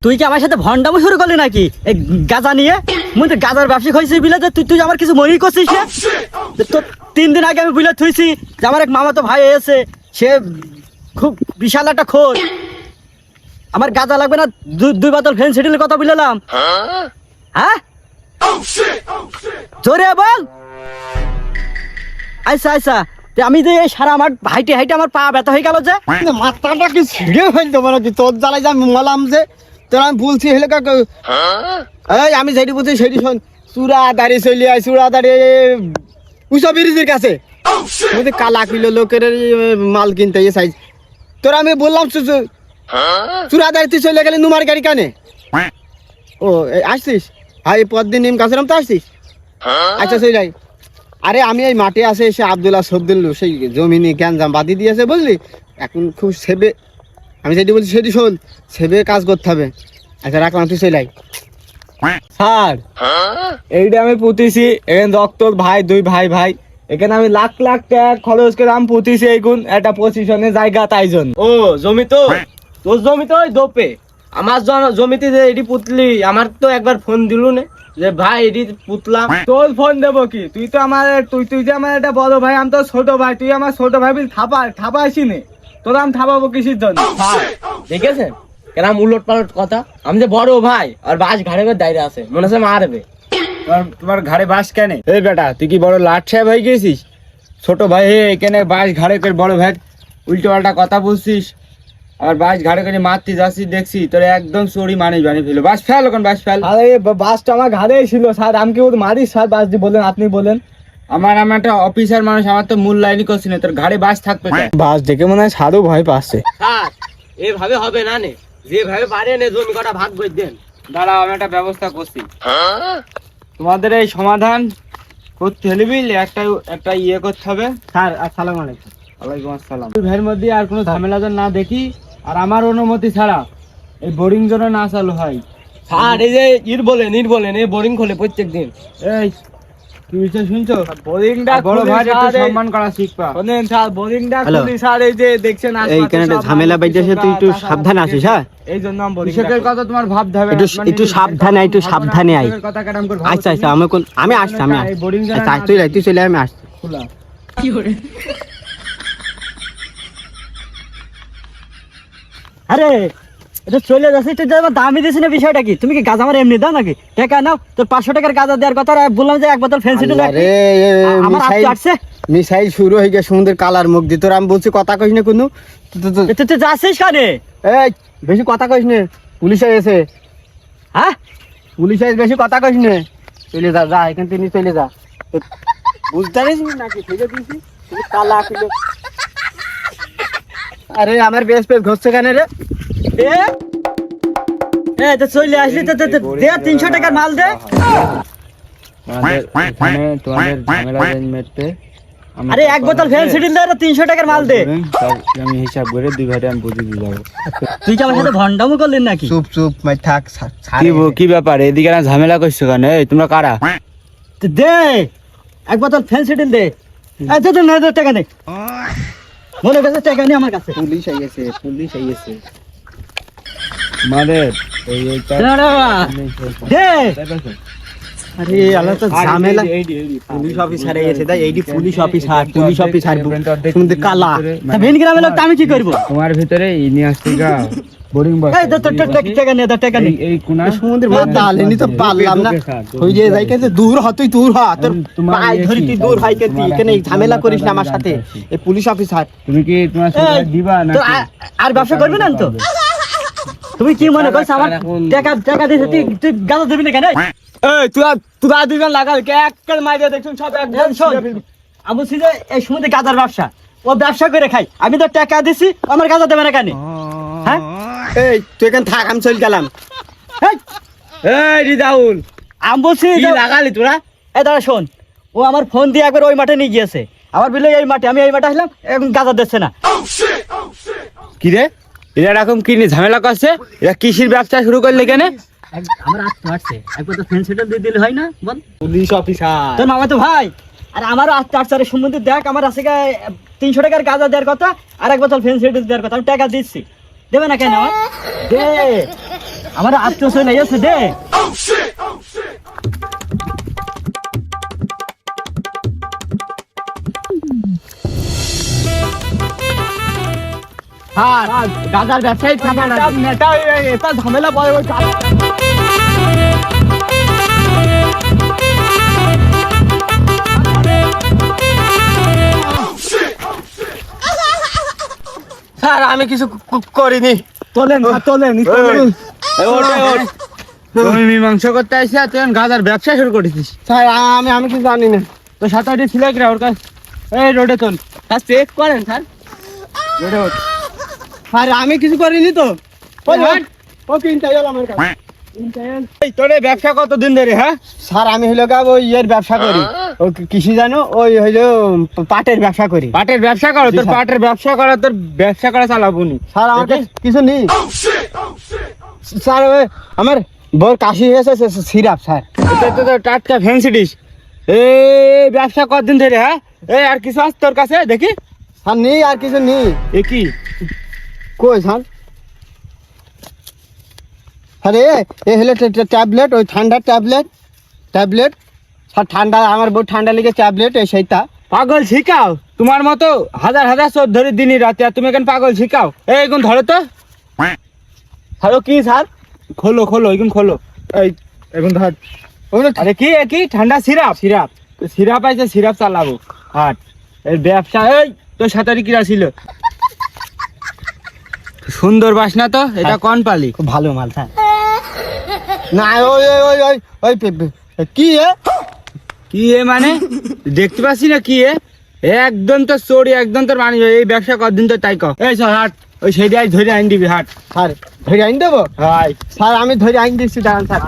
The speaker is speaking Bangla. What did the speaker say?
তুই কি আমার সাথে ভন্ডামো শুরু করলি নাকি এই গাঁজা নিয়ে? মুই তো গাঁজার ব্যবসা হয়েছি বিলে তুই আমার কিছু মনেই করছিস না? তো 3 দিন আগে আমি বিলে থুইছি যে আমার এক মামা তো ভাই এসে, সে খুব বিশাল একটা খোর, আমার গাঁজা লাগবে না, 2 বোতল ফেন্সিডিলের কথা বললাম। হ্যাঁ জোরে বল। আচ্ছা আচ্ছা, আমি যে সারা আমার হাইটে হাইটে আমার পা ব্যথা হয়ে গেল যে মাথাটা কি ছিঁড়ে ফেলতে পারো কি? তোর জ্বালাই যে আমি মলাম যে তোর আমি বলছি হেলে কাকু এই আমি যেটি বলছি সেটি শোন। চূড়া দাঁড়িয়ে চলে আয়, চূড়া দাঁড়িয়ে উষা ব্রিজের কাছে বলছি কালা কিলো লোকের মাল কিনতে সাইজ তোর আমি বললাম চূড়া দাঁড়িয়ে তুই চলে গেলে নুমার গাড়ি কানে। ও আসছিস ভাই পরদিন নিম কাছে তো আসছিস? আচ্ছা চলে যাই। আরে আমি এই মাঠে আসে এসে আব্দুল্লাহ সবদুল্লু সেই জমিনে গ্যাঞ্জাম বাদি দিয়েছে বুঝলি, এখন খুব সেবে আমি যেটি বলছি সেটি শোন, সেবে কাজ করতে হবে। আচ্ছা রাখলাম, তুই চলে আয়। স্যার এইটা আমি পুঁতিছি, এখানে রক্ত ভাই 2 ভাই ভাই, এখানে আমি লাখ লাখ টাকা খরচ করে আমি পুঁতিছি এইগুন একটা পজিশনে জায়গা তাই জন্য। ও জমি তো তোর জমি তো ওই দোপে, আমার জমিতে যে এটি পুতলি আমার তো একবার ফোন দিলু না যে ভাই এটি পুতলাম। তোর ফোন দেবো কি? তুই তো আমার তুই যে আমার একটা বড় ভাই, আমি তো ছোট ভাই, তুই আমার ছোট ভাই থাপা আসি নে, তোর আমি থাপাবো কিসের জন্য? দেখেছেন কেন উলট পালট কথা? আমি যে বড় ভাই আর বাস ঘাড়ে করে দাঁড়িয়ে আছে, মনে হচ্ছে মারবে। তোমার ঘাড়ে বাস কেন? এই বেটা তুই কি বড় লাট সাহেব হয়ে গেছিস? ছোট ভাই হে এখানে বাস ঘাড়ে করে বড় ভাই উল্টো পাল্টা কথা বলছিস, আর বাস ঘাড়ে করে মারতে যাচ্ছিস দেখছি তোর একদম চড়ি মানুষ বানিয়ে ফেলো। বাস ফেল ওখানে, বাস ফেল। আরে বাসটা আমার ঘাড়েই ছিল স্যার, আমি কি মারিস স্যার? বাস দিয়ে বলেন, আপনি বলেন। আমি একটা অফিসার মানুষ, আমার তো মূল্যায়নই করছি না, তোর ঘাড়ে বাস থাকবে। বাস দেখে মনে হয় সারও ভয় পাচ্ছে। স্যার এভাবে হবে না নে, যেভাবে পারে নে জমি কটা ভাগ করে দেন। দাঁড়াও আমি একটা ব্যবস্থা করছি, তোমাদের এই সমাধান করতে হলে বুঝলি একটা ইয়ে করতে হবে। স্যার আসসালামু আলাইকুম। ওয়ালাইকুম আসসালাম। ভাইয়ের মধ্যে আর কোনো ঝামেলা যেন না দেখি, আর আমার অনুমতি ছাড়া এই বোরিং যেন না চালু হয়। স্যার এই যে ইট বলেন এই বোরিং খোলে প্রত্যেক দিন। এই কি বিষয় শুনছো? বোরিংটা বড় ভাই একটু সম্মান করা শিখবা। শুনেন স্যার, বোরিংটা খুলি স্যার, এই যে দেখছেন এইখানে ঝামেলা বাইতেছে, তুই একটু সাবধানে আসিস। হ্যাঁ এই জন্য আমি বলি কৃষকের কথা তোমার ভাবতে হবে, একটু সাবধানে আয়, একটু সাবধানে আয়। আচ্ছা আচ্ছা আমি আসছি, আচ্ছা তুই চলে আয়, আমি আসছি। খোলা আরে এটা চলে যাচ্ছে, এটা আমার দামি দিছি না, বিষয়টা কি? তুমি কি গাঁজা আমার এমনি দাও নাকি? টাকা নাও, তোর 500 টাকার গাঁজা দেওয়ার কথা, আর বললাম যে 1 বোতল ফেন্সিডিল আমার আসছে। মিসাইল শুরু হয়ে গেছে সমুদ্রের কালার মুখ দিয়ে, তোর আমি বলছি কথা কইস না কোনো, তুই যাচ্ছিস কানে? এই বেশি কথা কইস না, পুলিশ এসে। হ্যাঁ পুলিশ এসে, বেশি কথা কইস না, চলে যা, যা এখান থেকে চলে যা। বুঝতে পারিস নাকি ফেলে দিয়েছি কালা কিলো। আরে আমার বেশ ঘষছে কেন রে? তো চলে আসলি, তো দে 300 টাকার মাল দে। তোমাদের ঝামেলা মেটে আরে 1 বোতল ফেন্সিডিল দে, 300 টাকার মাল দে। আমি হিসাব করে 2 ভাইটা আমি বুঝিয়ে দিয়ে যাবো। তুই কি আমার সাথে ভন্ডামো করলেন নাকি? চুপ মাই থাক। কি ব্যাপার এদিকে না ঝামেলা করছো কেন? এই তোমরা কারা? দে 1 বোতল ফেন্সিডিল দে। আচ্ছা তো না, টাকা নেই মনে কাছে, টাকা নেই আমার কাছে। পুলিশ আইছে। আমাদের এই দে। আরে আল্লাহ তো ঝামেলা। পুলিশ অফিসার এসে তাই এইডি পুলিশ অফিসার তুমি কালা তা ভিন গ্রামের লোক, আমি কি করব? তোমার ভিতরে ইনিয়াস্টিকা বোরিং বস। এই তো টাকা নে, টাকা নে। এই কোনা সমুদ্রের মধ্যে দালেনি তো পারলাম না, হই যে যাই কাছে দূর হ, তুই দূর হ, তোর পায়ে ধরি তুই দূর হয়, তুই এখানে ঝামেলা করিস না আমার সাথে। এই পুলিশ অফিসার তুমি কি তোমার সাথে দিবা না? তো আর ব্যবসা করবে না তো? তুমি কি মনে করছ আমার টাকা দিতে তুই গাঁজা দিবি না কেন? এই তুই দুজন লাগাল কে একবার মাইরে দেখছুন সব একদম শোন, আমি বলছি যে এই সমুদ্রে গাঁজার ব্যবসা, ও ব্যবসা করে খাই, আমি তো টাকা দিছি, আমার গাঁজা দেবে না কেন? হ্যাঁ এই তুই এখানে থাক, আমি চলে গেলাম। এই রিদাউল আমি বলছি কি লাগালি তোরা? এই দাঁড়া শোন, ও আমার ফোন দিয়ে একবার ওই মাঠে নিয়ে গিয়েছে, আমার বিলে এই মাঠে, আমি এই মাঠে আসলাম, এখন গাঁজা দিচ্ছে না। কি রে এরা এরকম কি নিয়ে ঝামেলা করছে? এরা কৃষির ব্যবসা শুরু করলে কেন? আমার আসছে একবার তো ফেন্সিডিল দিয়ে দিলে হয় না? বল পুলিশ অফিসার তোর মামা তো ভাই, আর আমারও আসছে সম্বন্ধে দেখ, আমার আছে 300 টাকার গাঁজা দেওয়ার কথা, আর 1 বোতল ফেন্সিডিল দেওয়ার কথা, আমি টাকা দিচ্ছি, দেবে না কেন? দে আমার আত্মীয় স্বজন এসে দে। আর গাজার ব্যবসায়ী থাকা না নেতা এটা ঝামেলা পড়ে ওই স্যার আমি কিছু করিনি। তোলেন তোলেন তুমি মীমাংসা করতে আসি আর তুই গাজার ব্যবসা শুরু করেছিস। স্যার আমি কিছু জানি না। তো সাথে ছিল কি ওর কাছে এই রোডে তোল স্যার চেক করেন স্যার রোডে ওঠ। স্যার আমি কিছু করিনি তো। ও কিনতে গেল আমার কাছে। এই তোর এই ব্যবসা কতদিন ধরে? হ্যাঁ স্যার আমি হইলো ওই ইয়ের ব্যবসা করি। ও কৃষি জানো ওই হইলো পাটের ব্যবসা করি। পাটের ব্যবসা করো? তোর পাটের ব্যবসা করা তোর ব্যবসা করা চালাবো নি। স্যার আমাকে কিছু নেই স্যার। ওই আমার বউর কাশি হয়েছে সিরাপ স্যার। টাটকা ফ্যান্সি ডিশ। এই ব্যবসা কতদিন ধরে? হ্যাঁ এই আর কিছু আছে তোর কাছে দেখি? স্যার নেই আর কিছু নেই। এ কি কই স্যার? আরে এ হলো ট্যাবলেট, ওই ঠান্ডার ট্যাবলেট স্যার। ঠান্ডা আমার বউ ঠান্ডা লেগে ট্যাবলেট এই সেইটা। পাগল শিখাও? তোমার মতো হাজার হাজার চোর ধরে দিনই রাতে, আর তুমি এখন পাগল শিখাও? এই এখন ধরো তো। হ্যালো কি স্যার? খোলো খোলো এখন খোলো। এই এখন ধর। আরে কি এ কি ঠান্ডা সিরাপ? সিরাপ আছে, সিরাপ চালাবো। আর এই ব্যবসা এই তোর সাথে কিরা ছিল? সুন্দর বাসনা তো, এটা কোন পালি? খুব ভালো মাল স্যার। না ওই ওই ওই ওই কি কি এ মানে দেখতে পাচ্ছি না কি এ? একদম তো চোরি, একদম তোর মানুষ। এই ব্যবসা কতদিন তো তাই কর। এই চল হাট, ওই সেই দিয়ে ধরে আইন দিবি হাট। স্যার ধরে আইন দেবো? হাই স্যার আমি ধরে আইন দিচ্ছি, দাঁড়ান স্যার।